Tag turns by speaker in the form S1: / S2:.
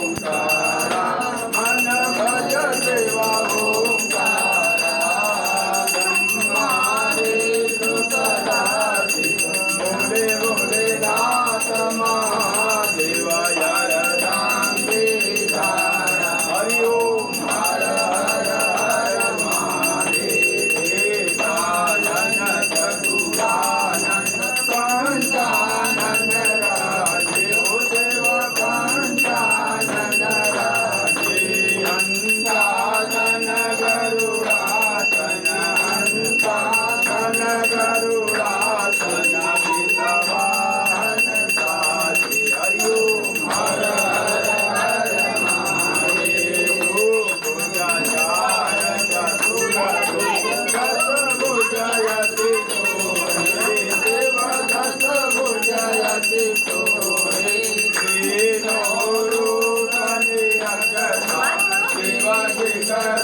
S1: ओंकारा मन भज देवा ओंकारा ब्रह्मादेशु सदाशिव बोले बोले नाथ महादेव यार रांगे धारा हरि ओम हर हर हर महादेव साजन चतुरानन पंचानन राजे ओ देव पंचानन राजे अंतानन गरुड़ासन अंतानन गरुड़ासन विषवाहन साची हरि ओम हर हर हर महादेव भुजचार चतुर्भुजयति देव दस भुजयति तोरे तीनों रूप निरंजन शिव शिखर